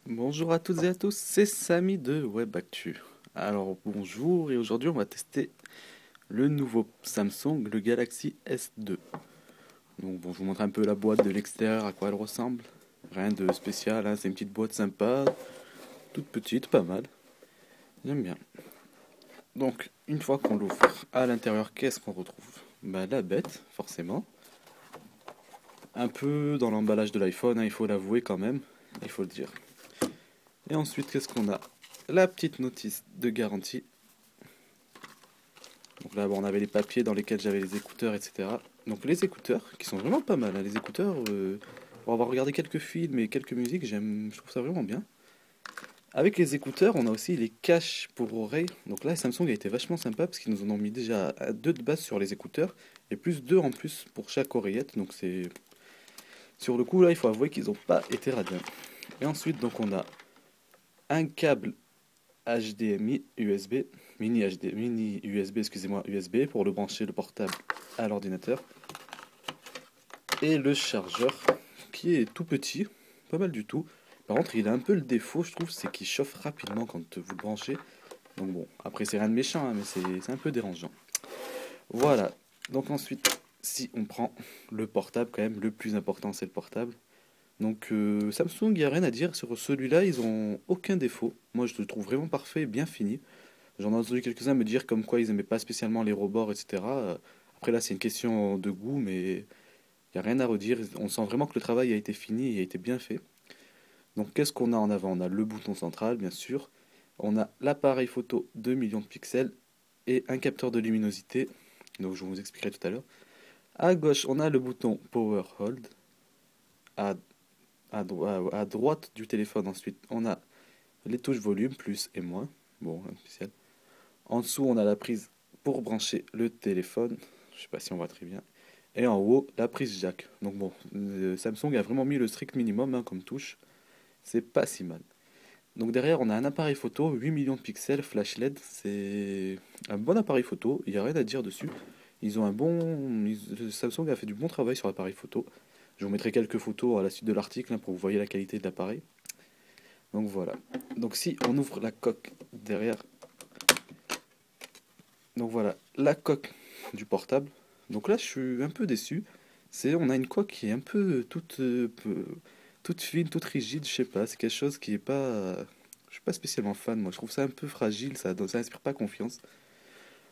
Bonjour à toutes et à tous, c'est Samy de WebActu. Alors bonjour et aujourd'hui on va tester le nouveau Samsung, le Galaxy S2. Donc bon, je vous montre un peu la boîte de l'extérieur, à quoi elle ressemble. Rien de spécial, hein, c'est une petite boîte sympa, toute petite, pas mal. J'aime bien. Donc une fois qu'on l'ouvre, à l'intérieur, qu'est-ce qu'on retrouve? Bah la bête, forcément. Un peu dans l'emballage de l'iPhone, hein, il faut l'avouer quand même, il faut le dire. Et ensuite, qu'est-ce qu'on a? La petite notice de garantie. Donc là, bon, on avait les papiers dans lesquels j'avais les écouteurs, etc. Donc les écouteurs, qui sont vraiment pas mal, hein. Les écouteurs, pour avoir regardé quelques films et quelques musiques, je trouve ça vraiment bien. Avec les écouteurs, on a aussi les caches pour oreilles. Donc là, Samsung a été vachement sympa parce qu'ils nous en ont mis déjà deux de base sur les écouteurs et plus deux en plus pour chaque oreillette. Donc c'est sur le coup là, il faut avouer qu'ils n'ont pas été radiants. Et ensuite, donc on a un câble HDMI USB, mini USB, excusez-moi, USB pour le brancher le portable à l'ordinateur. Et le chargeur qui est tout petit, pas mal du tout. Par contre, il a un peu le défaut, je trouve, c'est qu'il chauffe rapidement quand vous le branchez. Donc bon, après c'est rien de méchant, hein, mais c'est un peu dérangeant. Voilà. Donc ensuite, si on prend le portable, quand même, le plus important c'est le portable. Donc Samsung, il n'y a rien à dire sur celui-là, ils ont aucun défaut. Moi je le trouve vraiment parfait, bien fini. J'en ai entendu quelques-uns me dire comme quoi ils aimaient pas spécialement les rebords, etc. Après là, c'est une question de goût, mais il n'y a rien à redire. On sent vraiment que le travail a été fini et a été bien fait. Donc qu'est-ce qu'on a en avant? On a le bouton central, bien sûr. On a l'appareil photo 2 millions de pixels et un capteur de luminosité. Donc je vous expliquerai tout à l'heure. À gauche, on a le bouton Power Hold. À, à droite du téléphone, ensuite, on a les touches volume, plus et moins. Bon, rien de spécial. En dessous, on a la prise pour brancher le téléphone. Je sais pas si on voit très bien. Et en haut, la prise jack. Donc bon, Samsung a vraiment mis le strict minimum, hein, comme touche. C'est pas si mal. Donc derrière, on a un appareil photo, 8 millions de pixels, flash LED. C'est un bon appareil photo, il n'y a rien à dire dessus. Ils ont un bon... Samsung a fait du bon travail sur l'appareil photo. Je vous mettrai quelques photos à la suite de l'article, hein, pour que vous voyez la qualité de l'appareil. Donc voilà. Donc si on ouvre la coque derrière, donc voilà, la coque du portable. Donc là, je suis un peu déçu. On a une coque qui est un peu toute fine, toute rigide, je sais pas. C'est quelque chose qui est pas, je suis pas spécialement fan. Moi, je trouve ça un peu fragile. Ça inspire pas confiance.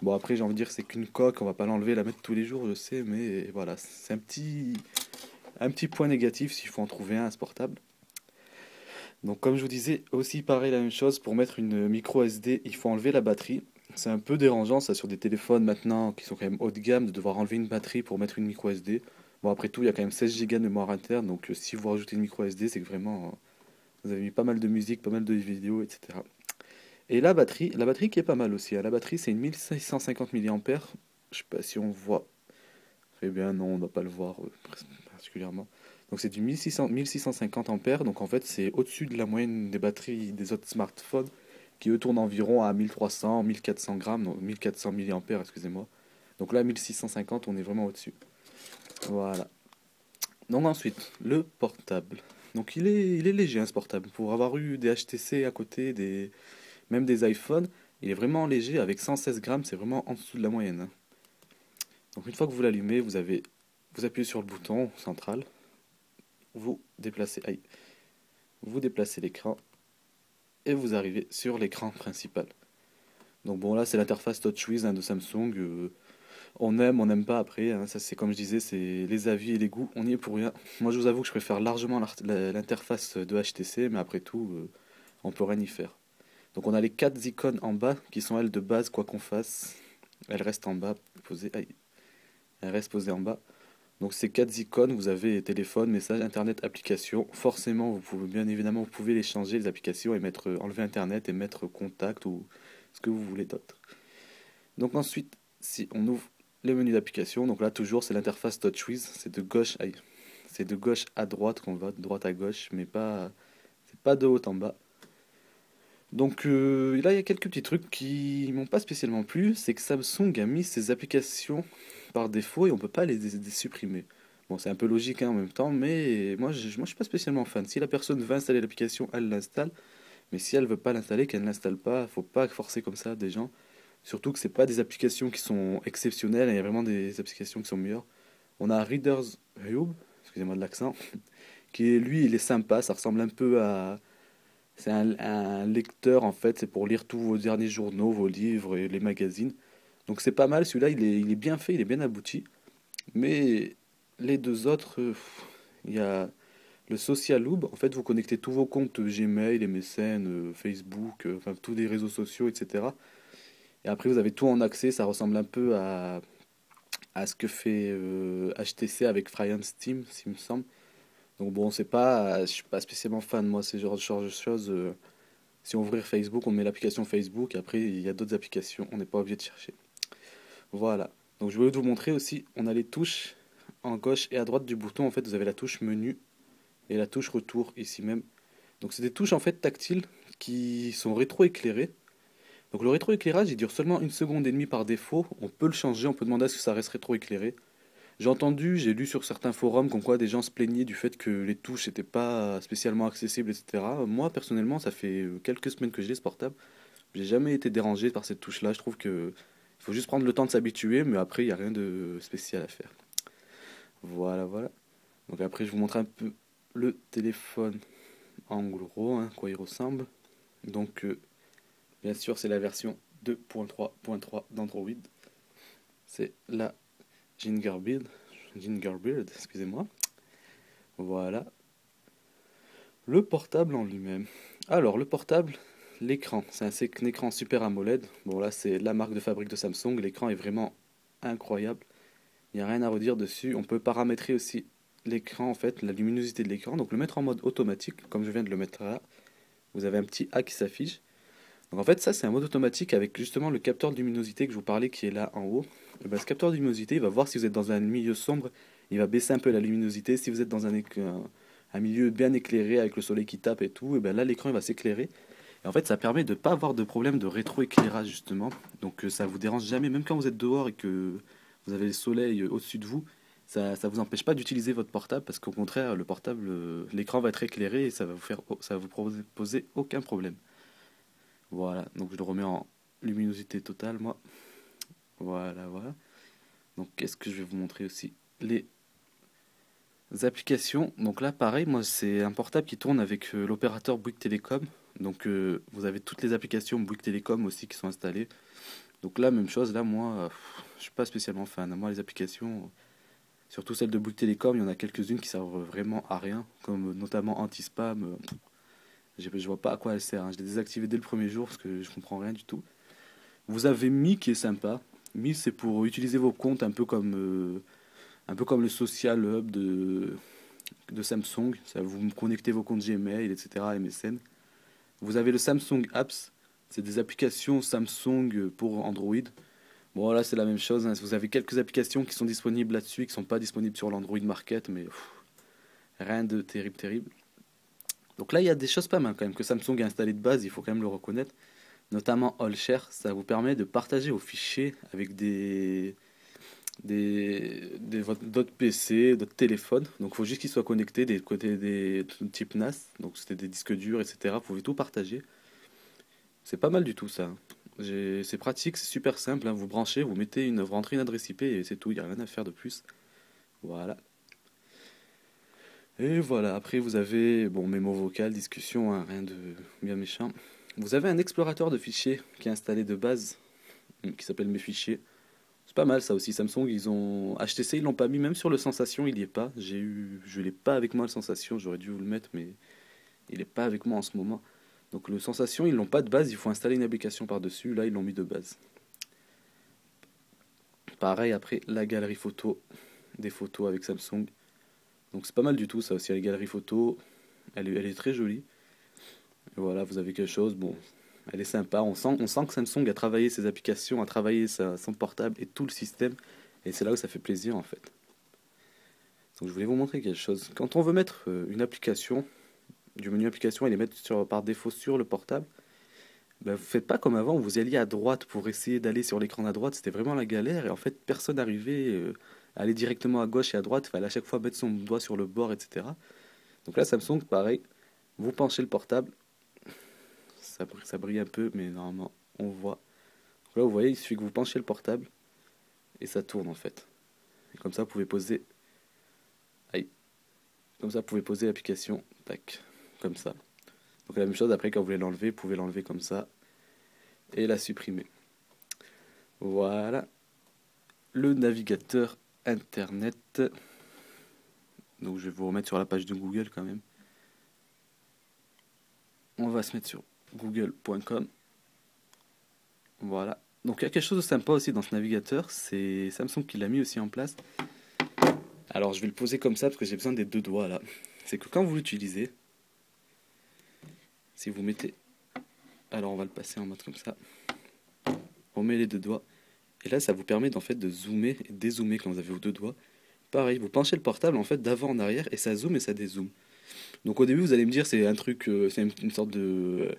Bon après, j'ai envie de dire c'est qu'une coque, on va pas l'enlever, la mettre tous les jours, je sais, mais voilà, c'est un petit point négatif s'il faut en trouver un à ce portable. Donc comme je vous disais, aussi pareil la même chose, pour mettre une micro SD, il faut enlever la batterie. C'est un peu dérangeant ça sur des téléphones maintenant qui sont quand même haut de gamme de devoir enlever une batterie pour mettre une micro SD. Bon après tout, il y a quand même 16 Go de mémoire interne, donc si vous rajoutez une micro SD, c'est que vraiment vous avez mis pas mal de musique, pas mal de vidéos, etc. Et la batterie qui est pas mal aussi, hein. La batterie c'est une 1650 mAh. Je sais pas si on voit. Eh bien non, on ne doit pas le voir particulièrement. Donc c'est du 1600, 1650 ampères, donc en fait c'est au-dessus de la moyenne des batteries des autres smartphones qui eux tournent environ à 1300, 1400 grammes, non, 1400 milliampères, excusez-moi. Donc là 1650, on est vraiment au-dessus. Voilà. Donc ensuite, le portable. Donc il est léger, hein, ce portable. Pour avoir eu des HTC à côté, même des iPhones, il est vraiment léger avec 116 grammes, c'est vraiment en dessous de la moyenne, hein. Donc une fois que vous l'allumez, vous appuyez sur le bouton central, aïe, vous déplacez l'écran et vous arrivez sur l'écran principal. Donc bon là c'est l'interface TouchWiz, hein, de Samsung. On aime, on n'aime pas après, hein. Ça c'est comme je disais, c'est les avis et les goûts, on n'y est pour rien. Moi je vous avoue que je préfère largement l'interface de HTC, mais après tout, on peut rien y faire. Donc on a les quatre icônes en bas qui sont elles de base quoi qu'on fasse. Elles restent en bas, posées, aïe, elles restent posées en bas. Donc ces quatre icônes, vous avez téléphone, message, internet, application. Forcément, vous pouvez bien évidemment, vous pouvez les changer les applications et mettre enlever internet et mettre contact ou ce que vous voulez d'autre. Donc ensuite, si on ouvre le menu d'application, donc là toujours c'est l'interface TouchWiz, c'est de gauche à droite qu'on va, de droite à gauche, mais pas c'est pas de haut en bas. Donc là il y a quelques petits trucs qui m'ont pas spécialement plu, c'est que Samsung a mis ses applications par défaut et on peut pas les supprimer. Bon, c'est un peu logique hein, en même temps, mais moi, je suis pas spécialement fan. Si la personne veut installer l'application, elle l'installe. Mais si elle veut pas l'installer, qu'elle ne l'installe pas. Faut pas forcer comme ça des gens. Surtout que c'est pas des applications qui sont exceptionnelles. Il y a vraiment des applications qui sont meilleures. On a Reader's Hub, excusez-moi de l'accent, qui est, lui, il est sympa. Ça ressemble un peu à... C'est un lecteur, en fait. C'est pour lire tous vos derniers journaux, vos livres et les magazines. Donc c'est pas mal. Celui-là, il est bien fait, il est bien abouti. Mais les deux autres, il y a le Social Loop. En fait, vous connectez tous vos comptes Gmail, MSN, Facebook, enfin tous les réseaux sociaux, etc. Et après, vous avez tout en accès. Ça ressemble un peu à ce que fait HTC avec Free Steam, s'il me semble. Donc bon, c'est pas, je suis pas spécialement fan, moi, c'est genre de choses. Si on ouvre Facebook, on met l'application Facebook. Et après, il y a d'autres applications. On n'est pas obligé de chercher. Voilà. Donc je voulais vous montrer aussi, on a les touches en gauche et à droite du bouton. En fait, vous avez la touche menu et la touche retour ici même. Donc c'est des touches en fait tactiles qui sont rétroéclairées. Donc le rétroéclairage, il dure seulement 1 seconde et demie par défaut. On peut le changer, on peut demander à ce que ça reste rétroéclairé. J'ai lu sur certains forums comme quoi des gens se plaignaient du fait que les touches n'étaient pas spécialement accessibles, etc. Moi personnellement, ça fait quelques semaines que j'ai ce portable. J'ai jamais été dérangé par cette touche-là. Je trouve que il faut juste prendre le temps de s'habituer, mais après il n'y a rien de spécial à faire. Voilà, voilà. Donc après, je vous montre un peu le téléphone en gros, hein, quoi il ressemble. Donc, bien sûr, c'est la version 2.3.3 d'Android. C'est la Gingerbread. Gingerbread, excusez-moi. Voilà. Le portable en lui-même. Alors, le portable, l'écran. C'est un écran Super AMOLED. Bon, là, c'est la marque de fabrique de Samsung. L'écran est vraiment incroyable. Il n'y a rien à redire dessus. On peut paramétrer aussi l'écran, en fait, la luminosité de l'écran. Donc, le mettre en mode automatique, comme je viens de le mettre là. Vous avez un petit A qui s'affiche. Donc en fait, ça, c'est un mode automatique avec justement le capteur de luminosité que je vous parlais qui est là en haut. Et ben, ce capteur de luminosité, il va voir si vous êtes dans un milieu sombre, il va baisser un peu la luminosité. Si vous êtes dans un milieu bien éclairé avec le soleil qui tape et tout, et ben là, l'écran il va s'éclairer. Et en fait, ça permet de ne pas avoir de problème de rétroéclairage justement. Donc ça vous dérange jamais, même quand vous êtes dehors et que vous avez le soleil au-dessus de vous. Ça vous empêche pas d'utiliser votre portable parce qu'au contraire, le portable, l'écran va être éclairé et ça va vous poser aucun problème. Voilà, donc je le remets en luminosité totale, moi. Voilà, voilà. Donc, qu'est-ce que je vais vous montrer aussi? Les applications. Donc là, pareil, moi, c'est un portable qui tourne avec l'opérateur Bouygues Télécom. Donc, vous avez toutes les applications Bouygues Télécom aussi qui sont installées. Donc là, même chose, là, moi, je suis pas spécialement fan. Moi, les applications, surtout celles de Bouygues Télécom, il y en a quelques-unes qui servent vraiment à rien, comme notamment anti-spam. Je vois pas à quoi elle sert, hein. Je l'ai désactivé dès le premier jour parce que je comprends rien du tout. Vous avez Mi qui est sympa. Mi, c'est pour utiliser vos comptes un peu comme le Social Hub de Samsung. Ça, vous connectez vos comptes Gmail, etc., MSN. Vous avez le Samsung Apps. C'est des applications Samsung pour Android. Bon, là, c'est la même chose, hein. Vous avez quelques applications qui sont disponibles là-dessus et qui ne sont pas disponibles sur l'Android Market, mais rien de terrible, terrible. Donc là, il y a des choses pas mal quand même que Samsung a installées de base, il faut quand même le reconnaître. Notamment AllShare, ça vous permet de partager vos fichiers avec d'autres PC, d'autres téléphones. Donc il faut juste qu'ils soient connectés des côtés des type NAS, donc c'était des disques durs, etc. Vous pouvez tout partager. C'est pas mal du tout ça. C'est pratique, c'est super simple, hein. Vous branchez, vous rentrez une adresse IP et c'est tout, il n'y a rien à faire de plus. Voilà. Et voilà, après vous avez, bon, mémo vocal, discussion, hein, rien de bien méchant. Vous avez un explorateur de fichiers qui est installé de base, qui s'appelle Mes fichiers. C'est pas mal ça aussi. Samsung, HTC, ils l'ont pas mis, même sur le Sensation, il y est pas. Je l'ai pas avec moi le Sensation, j'aurais dû vous le mettre, mais il est pas avec moi en ce moment. Donc le Sensation, ils l'ont pas de base, il faut installer une application par-dessus. Là, ils l'ont mis de base. Pareil, après, la galerie photo, des photos avec Samsung. Donc c'est pas mal du tout ça aussi, la galerie photo, elle est très jolie. Et voilà, vous avez quelque chose, bon, elle est sympa. On sent que Samsung a travaillé ses applications, a travaillé son portable et tout le système. Et c'est là où ça fait plaisir en fait. Donc je voulais vous montrer quelque chose. Quand on veut mettre une application, du menu application et les mettre par défaut sur le portable, ben, vous faites pas comme avant, vous alliez à droite pour essayer d'aller sur l'écran à droite, c'était vraiment la galère et en fait personne n'arrivait. aller directement à gauche et à droite, il fallait à chaque fois mettre son doigt sur le bord, etc. Donc là, Samsung, pareil, vous penchez le portable, ça brille un peu, mais normalement, on voit. Donc là, vous voyez, il suffit que vous penchez le portable et ça tourne en fait. Et comme ça, vous pouvez poser, aïe, comme ça, vous pouvez poser l'application, tac, comme ça. Donc la même chose, après, quand vous voulez l'enlever, vous pouvez l'enlever comme ça et la supprimer. Voilà, le navigateur internet. Donc je vais vous remettre sur la page de Google quand même. On va se mettre sur google.com. Voilà. Donc il y a quelque chose de sympa aussi dans ce navigateur, c'est Samsung qui l'a mis aussi en place. Alors je vais le poser comme ça parce que j'ai besoin des deux doigts là. C'est que quand vous l'utilisez, si vous mettez... Alors on va le passer en mode comme ça. On met les deux doigts. Et là ça vous permet en fait de zoomer et dézoomer quand vous avez vos deux doigts. Pareil, vous penchez le portable en fait d'avant en arrière et ça zoome et ça dézoome. Donc au début vous allez me dire c'est un truc, c'est une sorte de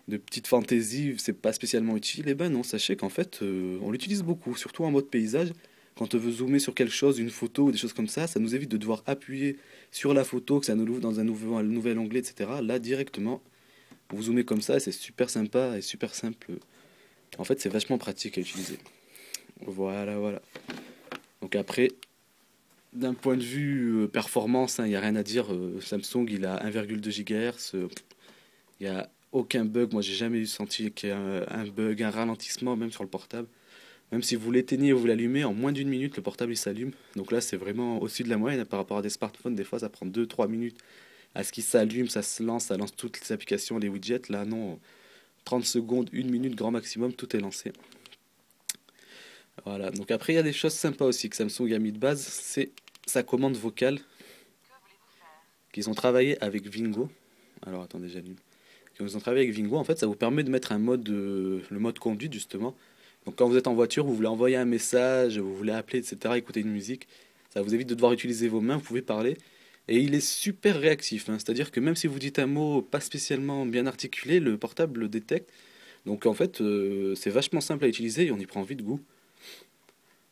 petite fantaisie, c'est pas spécialement utile. Et ben non, sachez qu'en fait on l'utilise beaucoup, surtout en mode paysage. Quand on veut zoomer sur quelque chose, une photo ou des choses comme ça nous évite de devoir appuyer sur la photo, que ça nous l'ouvre dans un nouvel onglet, etc. Là directement, vous zoomez comme ça, et c'est super sympa et super simple. En fait c'est vachement pratique à utiliser. Voilà, voilà. Donc après, d'un point de vue performance, il n'y a rien à dire. Samsung, il a 1,2 GHz. Il n'y a aucun bug. Moi, j'ai jamais eu senti qu'il y ait un bug, un ralentissement, même sur le portable. Même si vous l'éteignez ou vous l'allumez, en moins d'une minute, le portable il s'allume. Donc là, c'est vraiment au-dessus de la moyenne par rapport à des smartphones. Des fois, ça prend 2-3 minutes à ce qu'il s'allume, ça lance toutes les applications, les widgets. Là, non, 30 secondes, 1 minute, grand maximum, tout est lancé. Voilà. Donc après, il y a des choses sympas aussi que Samsung a mis de base. C'est sa commande vocale qu'ils ont travaillé avec Vingo. Alors attendez, j'allume. Ils ont travaillé avec Vingo. En fait, ça vous permet de mettre un mode, le mode conduite justement. Donc quand vous êtes en voiture, vous voulez envoyer un message, vous voulez appeler, etc., écouter une musique, ça vous évite de devoir utiliser vos mains, vous pouvez parler. Et il est super réactif, hein. C'est-à-dire que même si vous dites un mot pas spécialement bien articulé, le portable le détecte. Donc en fait, c'est vachement simple à utiliser et on y prend vite goût.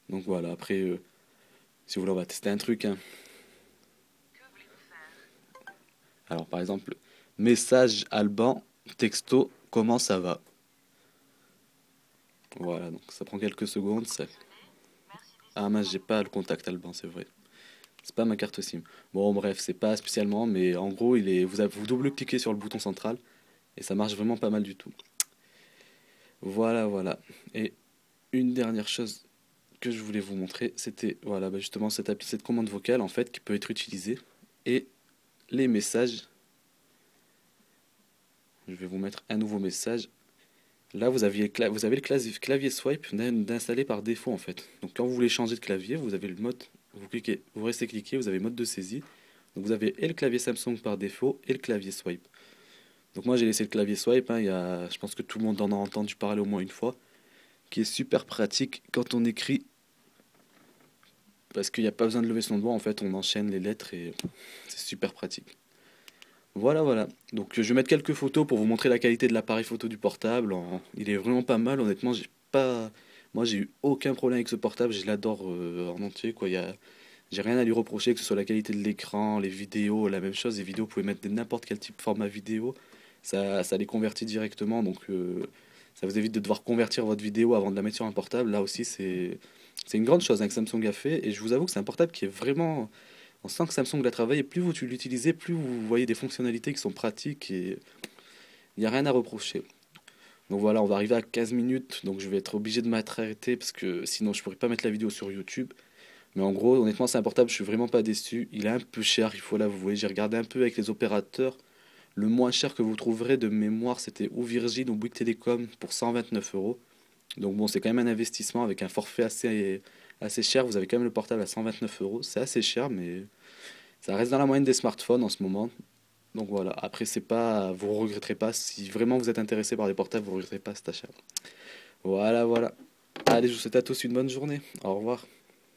Donc voilà, après, si vous voulez, on va tester un truc, hein. Alors par exemple, message Alban, texto, comment ça va? Voilà, donc ça prend quelques secondes. Ah mince, j'ai pas le contact Alban, c'est vrai. C'est pas ma carte SIM. Bon, bref, c'est pas spécialement, mais en gros, vous double-cliquez sur le bouton central et ça marche vraiment pas mal du tout. Voilà, voilà. Et une dernière chose que je voulais vous montrer, c'était voilà, justement cette commande vocale en fait qui peut être utilisée et les messages. Je vais vous mettre un nouveau message. Là, vous avez le clavier swipe d'installer par défaut en fait. Donc quand vous voulez changer de clavier, vous avez le mode, vous cliquez, vous restez cliqué, vous avez mode de saisie. Donc vous avez et le clavier Samsung par défaut et le clavier swipe. Donc moi j'ai laissé le clavier swipe, hein, je pense que tout le monde en a entendu parler au moins une fois, qui est super pratique quand on écrit, parce qu'il n'y a pas besoin de lever son doigt, en fait on enchaîne les lettres et c'est super pratique. Voilà, voilà. Donc je vais mettre quelques photos pour vous montrer la qualité de l'appareil photo du portable. Il est vraiment pas mal, honnêtement. Moi, j'ai eu aucun problème avec ce portable. Je l'adore en entier, quoi. J'ai rien à lui reprocher, que ce soit la qualité de l'écran, les vidéos, la même chose. Les vidéos, vous pouvez mettre n'importe quel type de format vidéo. Ça les convertit directement. Donc ça vous évite de devoir convertir votre vidéo avant de la mettre sur un portable. Là aussi, c'est une grande chose hein, que Samsung a fait. Et je vous avoue que c'est un portable qui est vraiment... On sent que Samsung l'a travaillé, plus vous l'utilisez, plus vous voyez des fonctionnalités qui sont pratiques et il n'y a rien à reprocher. Donc voilà, on va arriver à 15 minutes, donc je vais être obligé de m'arrêter parce que sinon je pourrais pas mettre la vidéo sur YouTube. Mais en gros, honnêtement, c'est un portable, je suis vraiment pas déçu. Il est un peu cher, il faut l'avouer. J'ai regardé un peu avec les opérateurs. Le moins cher que vous trouverez de mémoire, c'était ou Virgin ou Bouygues Télécom pour 129 euros. Donc bon, c'est quand même un investissement avec un forfait assez cher. Vous avez quand même le portable à 129 euros. C'est assez cher, mais ça reste dans la moyenne des smartphones en ce moment. Donc voilà, après c'est pas, vous regretterez pas, si vraiment vous êtes intéressé par des portables, vous regretterez pas cet achat. Voilà, voilà. Allez, je vous souhaite à tous une bonne journée. Au revoir.